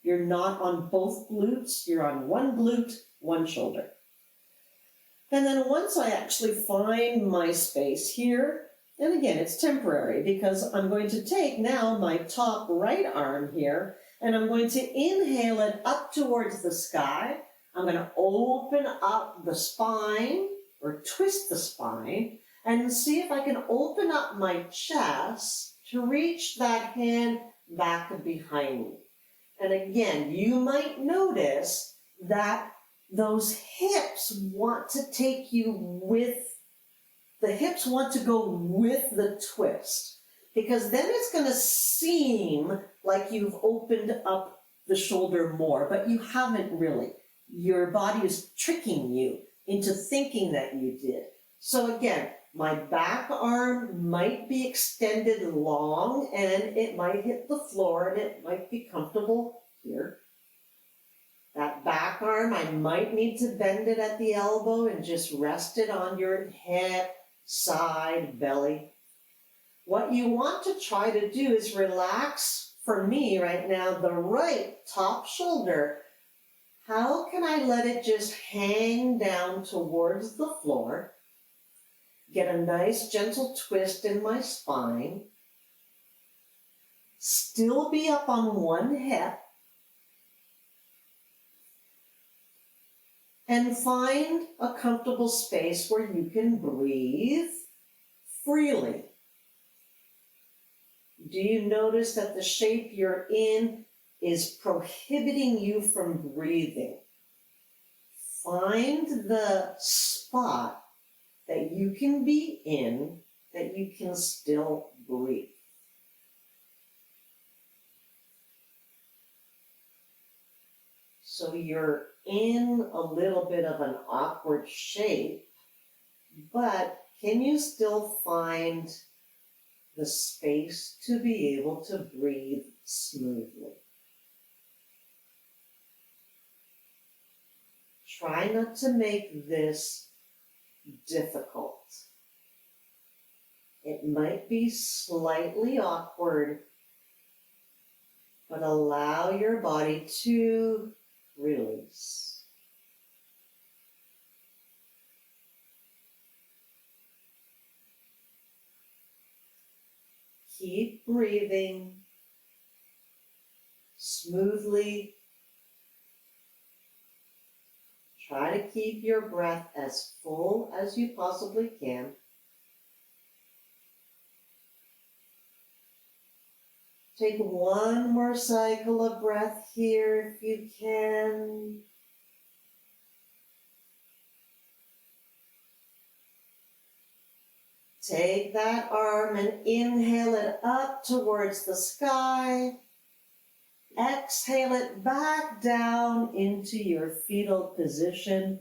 you're not on both glutes, you're on one glute, one shoulder. And then once I actually find my space here, and again, it's temporary because I'm going to take now my top right arm here, and I'm going to inhale it up towards the sky. I'm going to open up the spine, or twist the spine, and see if I can open up my chest to reach that hand back behind me. And again, you might notice that those hips want to take you with, the hips want to go with the twist, because then it's going to seem like you've opened up the shoulder more, but you haven't really. Your body is tricking you into thinking that you did. So again, my back arm might be extended long and it might hit the floor and it might be comfortable here. That back arm, I might need to bend it at the elbow and just rest it on your hip, side, belly. What you want to try to do is relax, for me right now, the right top shoulder. How can I let it just hang down towards the floor? Get a nice gentle twist in my spine. Still be up on one hip. And find a comfortable space where you can breathe freely. Do you notice that the shape you're in is prohibiting you from breathing? Find the spot that you can be in, that you can still breathe. So you're in a little bit of an awkward shape, but can you still find the space to be able to breathe smoothly? Try not to make this difficult. It might be slightly awkward, but allow your body to release. Keep breathing smoothly. Try to keep your breath as full as you possibly can. Take one more cycle of breath here if you can. Take that arm and inhale it up towards the sky. Exhale it back down into your fetal position.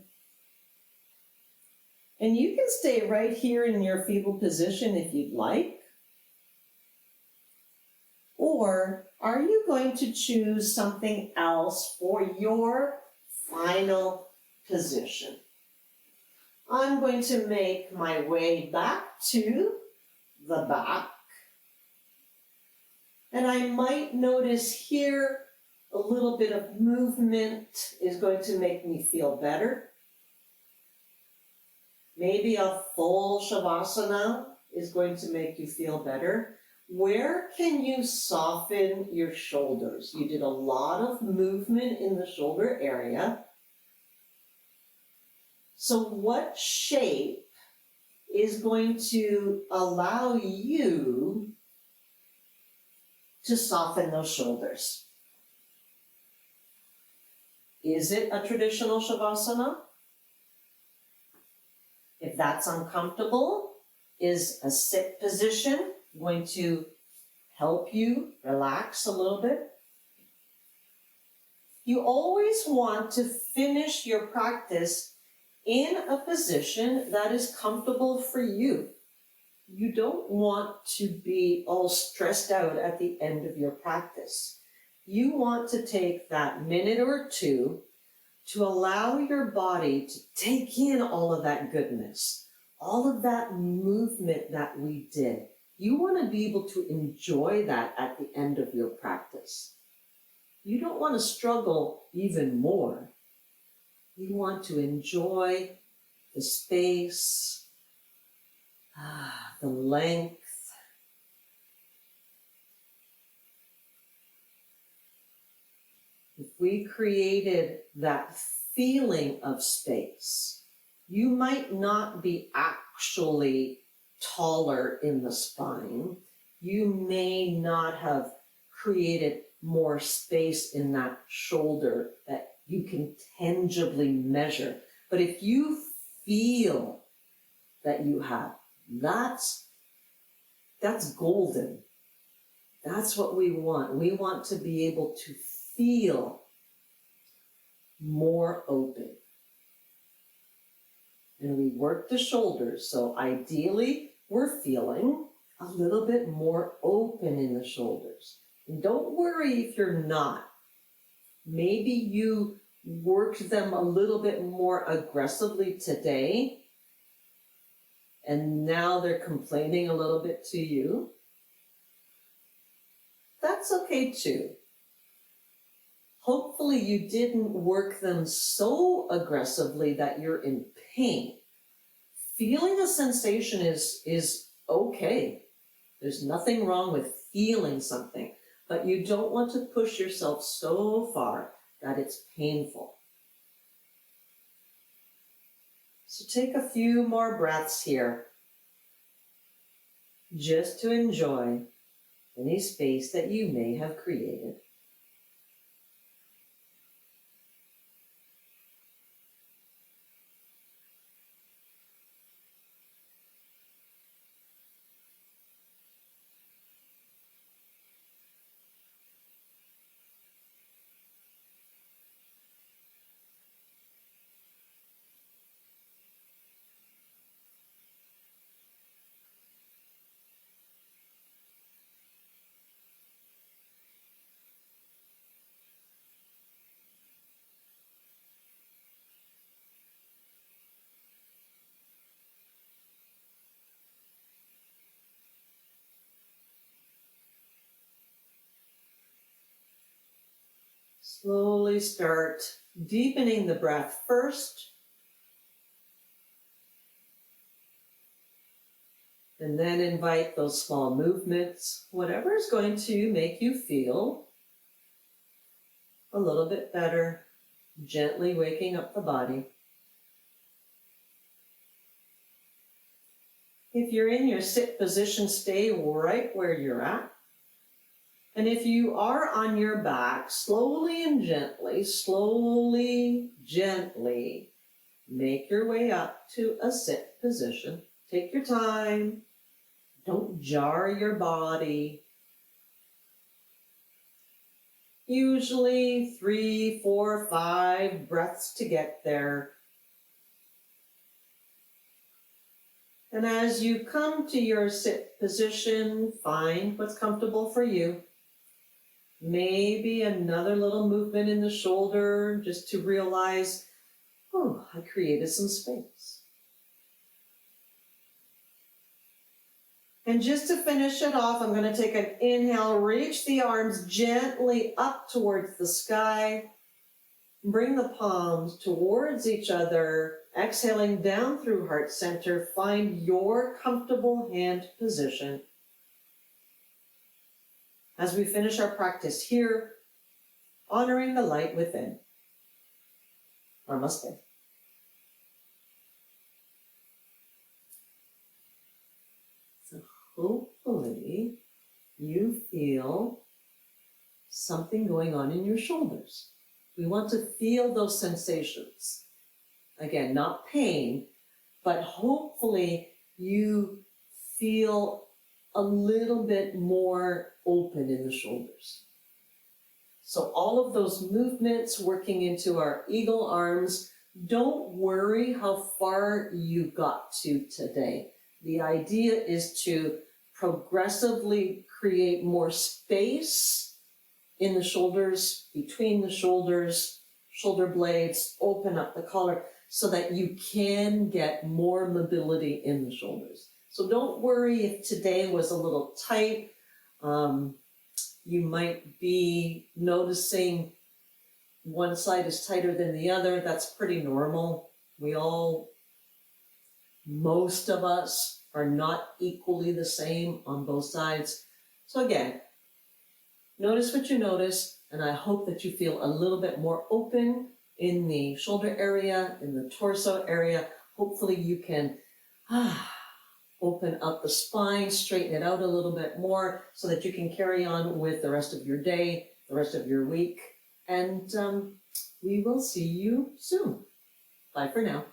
And you can stay right here in your fetal position if you'd like. Or are you going to choose something else for your final position? I'm going to make my way back to the back. And I might notice here a little bit of movement is going to make me feel better. Maybe a full Shavasana is going to make you feel better. Where can you soften your shoulders? You did a lot of movement in the shoulder area. So what shape is going to allow you to soften those shoulders? Is it a traditional Shavasana? If that's uncomfortable, is a sit position going to help you relax a little bit? You always want to finish your practice in a position that is comfortable for you. You don't want to be all stressed out at the end of your practice. You want to take that minute or two to allow your body to take in all of that goodness, all of that movement that we did. You want to be able to enjoy that at the end of your practice. You don't want to struggle even more. You want to enjoy the space, the length. If we created that feeling of space, you might not be actually taller in the spine. You may not have created more space in that shoulder that you can tangibly measure. But if you feel that you have, that's golden. That's what we want. We want to be able to feel more open. And we work the shoulders. So ideally, we're feeling a little bit more open in the shoulders. And don't worry if you're not. Maybe you worked them a little bit more aggressively today, and now they're complaining a little bit to you. That's okay too. Hopefully you didn't work them so aggressively that you're in pain. Feeling a sensation is okay. There's nothing wrong with feeling something, but you don't want to push yourself so far that it's painful. So take a few more breaths here, just to enjoy any space that you may have created. Slowly start deepening the breath first, and then invite those small movements, whatever is going to make you feel a little bit better, gently waking up the body. If you're in your sit position, stay right where you're at. And if you are on your back, slowly, gently, make your way up to a sit position. Take your time. Don't jar your body. Usually 3, 4, 5 breaths to get there. And as you come to your sit position, find what's comfortable for you. Maybe another little movement in the shoulder just to realize, oh, I created some space. And just to finish it off, I'm going to take an inhale, reach the arms gently up towards the sky, bring the palms towards each other, exhaling down through heart center, find your comfortable hand position. As we finish our practice here, honoring the light within. Namaste. So hopefully you feel something going on in your shoulders. We want to feel those sensations. Again, not pain, but hopefully you feel a little bit more open in the shoulders. So all of those movements working into our eagle arms, don't worry how far you got to today. The idea is to progressively create more space in the shoulders, between the shoulders, shoulder blades, open up the collar so that you can get more mobility in the shoulders. So don't worry if today was a little tight. You might be noticing one side is tighter than the other. That's pretty normal. Most of us are not equally the same on both sides. So again, notice what you notice, and I hope that you feel a little bit more open in the shoulder area, in the torso area. Hopefully you can open up the spine, straighten it out a little bit more so that you can carry on with the rest of your day, the rest of your week. And we will see you soon. Bye for now.